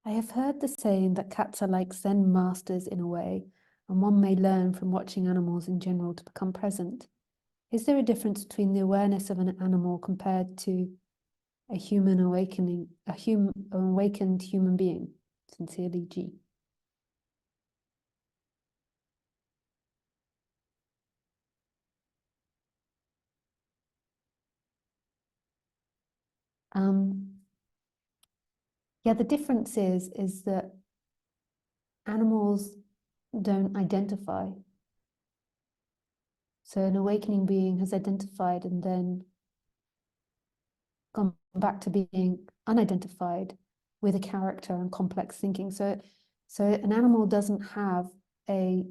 I have heard the saying that cats are like Zen masters in a way, and one may learn from watching animals in general to become present. Is there a difference between the awareness of an animal compared to a human awakening, an awakened human being? Sincerely, G. Yeah, the difference is that animals don't identify. So an awakening being has identified and then gone back to being unidentified with a character and complex thinking. So an animal doesn't have a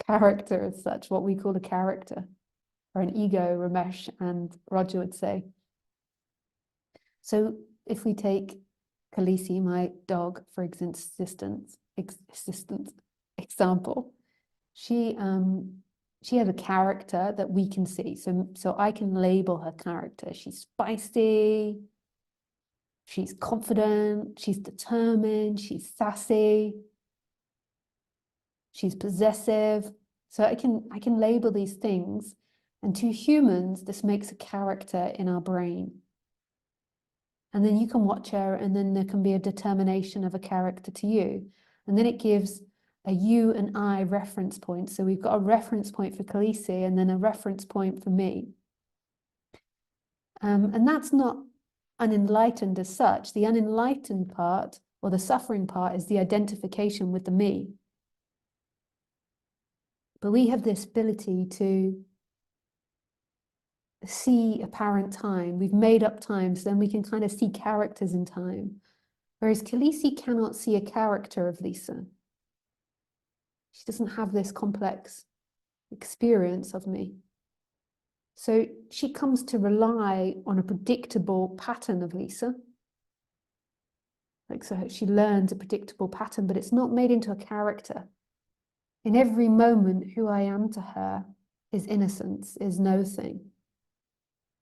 character as such, what we call a character, or an ego, Ramesh and Roger would say. So if we take Khaleesi, my dog, for example, she has a character that we can see. So I can label her character. She's spicy, she's confident, she's determined, she's sassy, she's possessive. So I can label these things, and to humans, this makes a character in our brain. And then you can watch her, and then there can be a determination of a character to you. And then it gives a you and I reference point. So we've got a reference point for Khaleesi and then a reference point for me. And that's not unenlightened as such. The unenlightened part, or the suffering part, is the identification with the me. But we have this ability to see apparent time. We've made up time, so then we can kind of see characters in time. Whereas Khaleesi cannot see a character of Lisa. She doesn't have this complex experience of me. So she comes to rely on a predictable pattern of Lisa. Like, so she learns a predictable pattern, but it's not made into a character. In every moment, who I am to her is innocence, is no thing.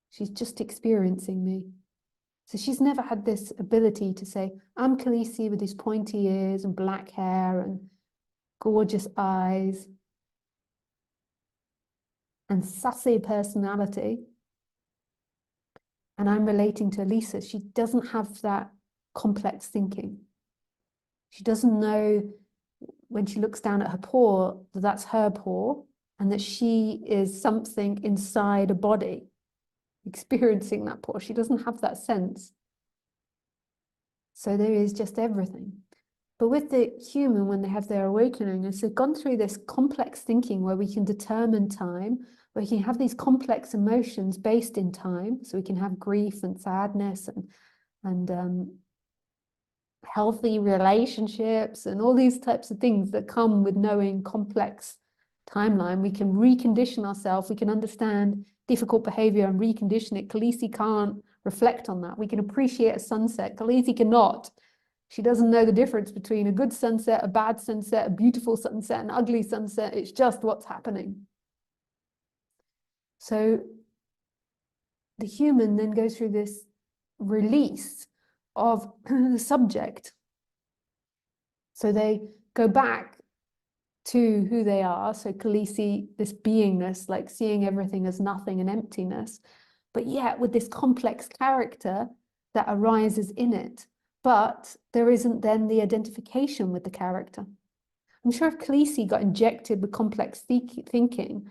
She's just experiencing me. So she's never had this ability to say, I'm Khaleesi with these pointy ears and black hair and gorgeous eyes and sassy personality, and I'm relating to Lisa. She doesn't have that complex thinking. She doesn't know when she looks down at her paw that that's her paw and that she is something inside a body experiencing that paw. She doesn't have that sense. So there is just everything. But with the human, when they have their awakening, as they've gone through this complex thinking where we can determine time, where we can have these complex emotions based in time, so we can have grief and sadness and healthy relationships and all these types of things that come with knowing complex timeline. We can recondition ourselves. We can understand difficult behavior and recondition it. Khaleesi can't reflect on that. We can appreciate a sunset. Khaleesi cannot. She doesn't know the difference between a good sunset, a bad sunset, a beautiful sunset, an ugly sunset. It's just what's happening. So the human then goes through this release of the subject. So they go back to who they are. So Khaleesi, this beingness, like seeing everything as nothing and emptiness, but yet with this complex character that arises in it. But there isn't then the identification with the character. I'm sure if Khaleesi got injected with complex thinking,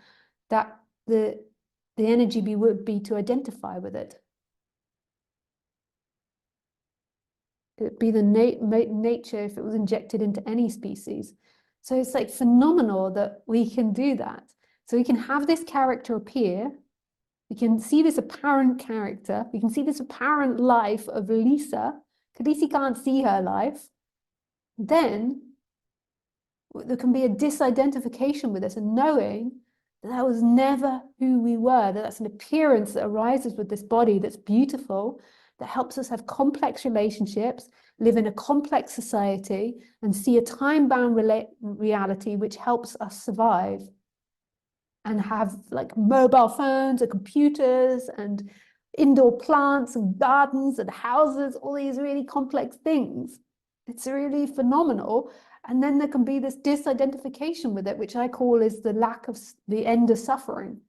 that the energy would be to identify with it. It'd be the nature if it was injected into any species. So it's like phenomenal that we can do that. So we can have this character appear. We can see this apparent character. We can see this apparent life of Lisa. Khaleesi can't see her life. Then there can be a disidentification with us and knowing that that was never who we were, that that's an appearance that arises with this body that's beautiful, that helps us have complex relationships, live in a complex society, and see a time-bound reality which helps us survive. And have like mobile phones and computers and indoor plants and gardens and houses, all these really complex things. It's really phenomenal. And then there can be this disidentification with it, which I call is the lack of the end of suffering.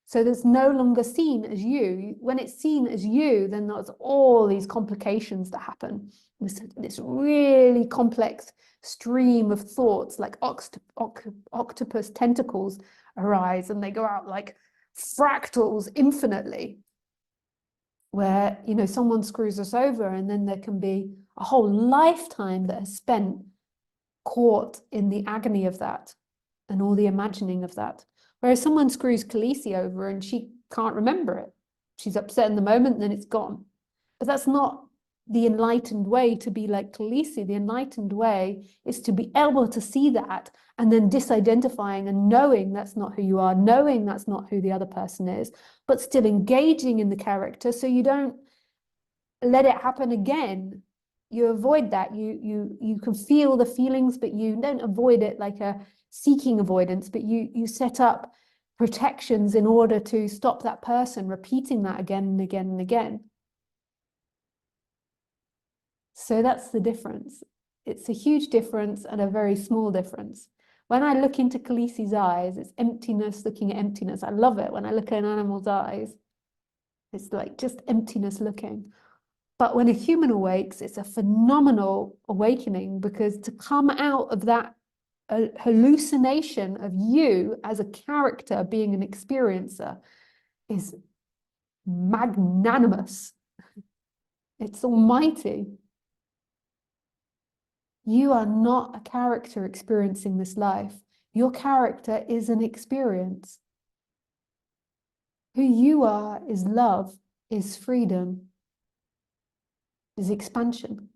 So there's no longer seen as you. When it's seen as you, then there's all these complications that happen. This really complex stream of thoughts, like octopus tentacles arise, and they go out like fractals infinitely, where, you know, someone screws us over, and then there can be a whole lifetime that is spent caught in the agony of that and all the imagining of that. Whereas someone screws Khaleesi over and she can't remember it. She's upset in the moment and then it's gone. But that's not the enlightened way to be like Khaleesi. The enlightened way is to be able to see that and then disidentifying and knowing that's not who you are, knowing that's not who the other person is, but still engaging in the character so you don't let it happen again. You avoid that. You can feel the feelings, but you don't avoid it like a seeking avoidance, but you set up protections in order to stop that person repeating that again and again and again. So that's the difference. It's a huge difference and a very small difference. When I look into Khaleesi's eyes, it's emptiness looking at emptiness. I love it when I look at an animal's eyes. It's like just emptiness looking. But when a human awakes, it's a phenomenal awakening, because to come out of that hallucination of you as a character being an experiencer is magnanimous. It's almighty. You are not a character experiencing this life. Your character is an experience. Who you are is love, is freedom, is expansion.